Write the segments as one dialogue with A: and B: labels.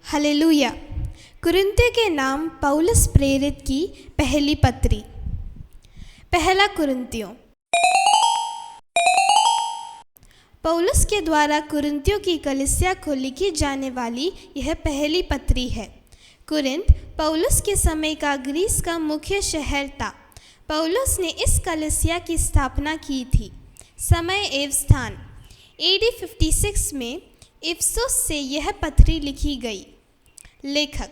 A: Hallelujah. कुरिन्थियों के नाम पौलुस प्रेरित की पहली पत्री। पहला कुरिन्थियों। पौलुस के द्वारा कुरिन्थियों की कलीसिया को लिखी जाने वाली यह पहली पत्री है। कुरिन्थ पौलुस के समय का ग्रीस का मुख्य शहर था। पौलुस ने इस कलीसिया की स्थापना की थी। समय एवं स्थान AD 56 में इफिसुस से यह पत्री लिखी गई। लेखक।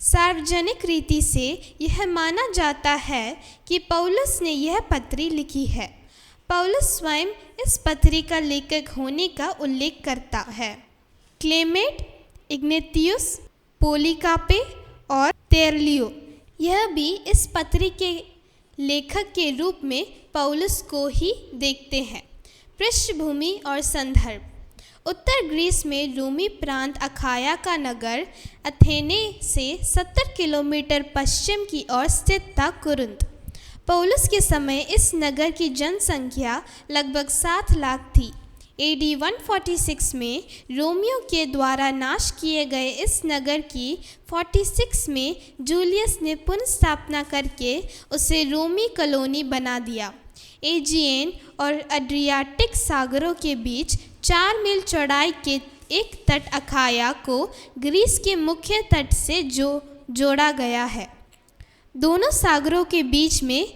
A: सार्वजनिक रीति से यह माना जाता है कि पौलुस ने यह पत्री लिखी है। पौलुस स्वयं इस पत्री का लेखक होने का उल्लेख करता है। क्लेमेंट, इग्नेतियुस, पोलीकार्पे और तेरलियो यह भी इस पत्री के लेखक के रूप में पौलुस को ही देखते हैं। पृष्ठभूमि और संदर्भ। उत्तर ग्रीस में रोमी प्रांत अखाया का नगर अथेने से 70 किलोमीटर पश्चिम की ओर स्थित था। कुरिन्थ। पौलुस के समय इस नगर की जनसंख्या लगभग 7 लाख थी। AD 146 में रोमियों के द्वारा नाश किए गए इस नगर की 46 में जूलियस ने पुनर्स्थापना करके उसे रोमी कॉलोनी बना दिया। एजियन और एड्रियाटिक सागरों के बीच 4 मील चौड़ाई के एक तट अखाया को ग्रीस के मुख्य तट से जोड़ा गया है। दोनों सागरों के बीच में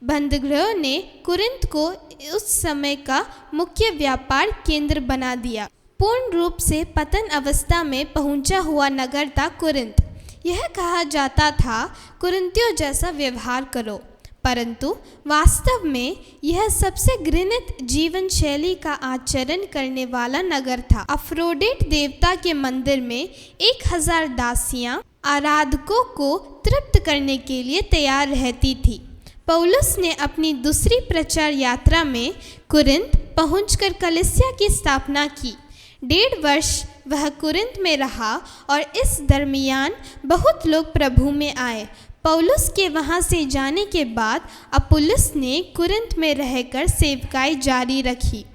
A: बंदरगाह ने कुरिन्थ को उस समय का मुख्य व्यापार केंद्र बना दिया। पूर्ण रूप से पतन अवस्था में पहुंचा हुआ नगर था कुरिन्थ। यह कहा जाता था, कुरिन्थियों जैसा व्यवहार करो, परंतु वास्तव में यह सबसे घृणित जीवन शैली का आचरण करने वाला नगर था। अफ्रोडिट देवता के मंदिर में 1000 दासियां आराधकों को तृप्त करने के लिए तैयार रहती थी। पौलुस ने अपनी दूसरी प्रचार यात्रा में कुरिन्थ पहुंचकर कलीसिया की स्थापना की। 1.5 वर्ष वह कुरिन्थ में रहा और इस दरमियान बहुत लोग प्रभु में आए। पौलुस के वहाँ से जाने के बाद अपुल्लोस ने कुरिन्थ में रहकर सेवकाई जारी रखी।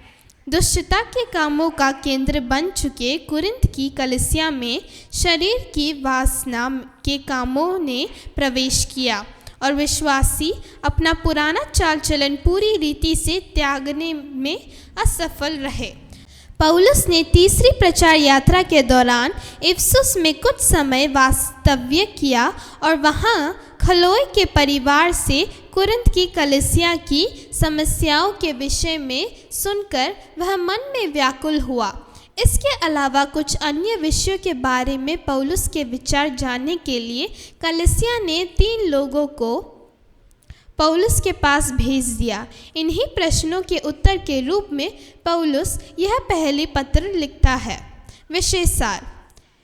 A: दुष्टता के कामों का केंद्र बन चुके कुरिन्थ की कलीसिया में शरीर की वासना के कामों ने प्रवेश किया और विश्वासी अपना पुराना चाल चलन पूरी रीति से त्यागने में असफल रहे। पौलुस ने तीसरी प्रचार यात्रा के दौरान इफिसुस में कुछ समय वास्तव्य किया और वहाँ खलोए के परिवार से कुरिन्थ की कलीसिया की समस्याओं के विषय में सुनकर वह मन में व्याकुल हुआ। इसके अलावा कुछ अन्य विषयों के बारे में पौलुस के विचार जानने के लिए कलीसिया ने 3 लोगों को पौलुस के पास भेज दिया। इन्हीं प्रश्नों के उत्तर के रूप में पौलुस यह पहली पत्र लिखता है। विशेष सार।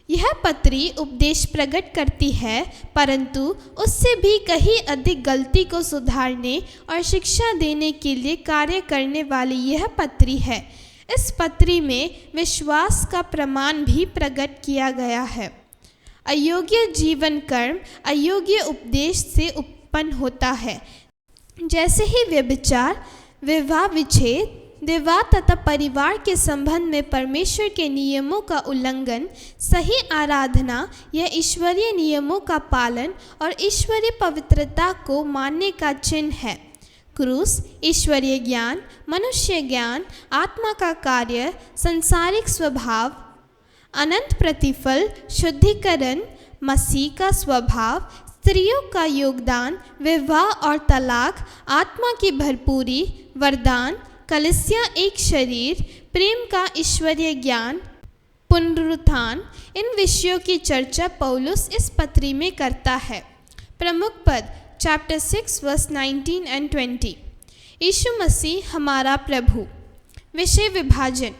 A: यह पत्री उपदेश प्रकट करती है, परंतु उससे भी कहीं अधिक गलती को सुधारने और शिक्षा देने के लिए कार्य करने वाली यह पत्री है। इस पत्री में विश्वास का प्रमाण भी प्रकट किया गया है। अयोग्य जीवन कर्म अयोग्य उपदेश से उत्पन्न होता है, जैसे ही व्यभिचार, विवाह विच्छेद, विवाह तथा परिवार के संबंध में परमेश्वर के नियमों का उल्लंघन, सही आराधना या ईश्वरीय नियमों का पालन और ईश्वरीय पवित्रता को मानने का चिन्ह है। क्रूस, ईश्वरीय ज्ञान, मनुष्य ज्ञान, आत्मा का कार्य, संसारिक स्वभाव, अनंत प्रतिफल, शुद्धिकरण, मसीह का स्वभाव, स्त्रियों का योगदान, विवाह और तलाक, आत्मा की भरपूरी, वरदान, कलीसिया एक शरीर, प्रेम का ईश्वरीय ज्ञान, पुनरुत्थान, इन विषयों की चर्चा पौलुस इस पत्री में करता है। प्रमुख पद चैप्टर 6 वर्स 19 and 20। यीशु मसीह हमारा प्रभु। विषय विभाजन।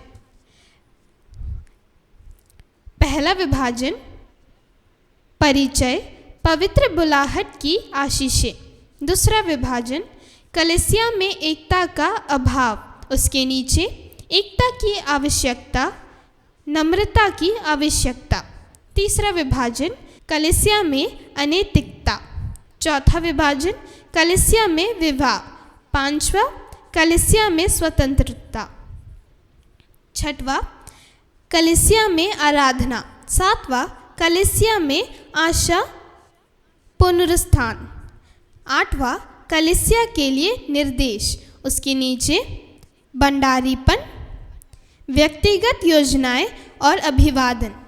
A: पहला विभाजन परिचय, पवित्र बुलाहट की आशीषें। दूसरा विभाजन कलीसिया में एकता का अभाव, उसके नीचे एकता की आवश्यकता, नम्रता की आवश्यकता। तीसरा विभाजन कलीसिया में अनैतिकता। चौथा विभाजन कलीसिया में विवाह। पांचवा कलीसिया में स्वतंत्रता। छठवां कलीसिया में आराधना। 7वां, कलीसिया में आशा पुनरुत्थान। 8वां, कलीसिया के लिए निर्देश। उसके नीचे भंडारीपन, व्यक्तिगत योजनाएं और अभिवादन।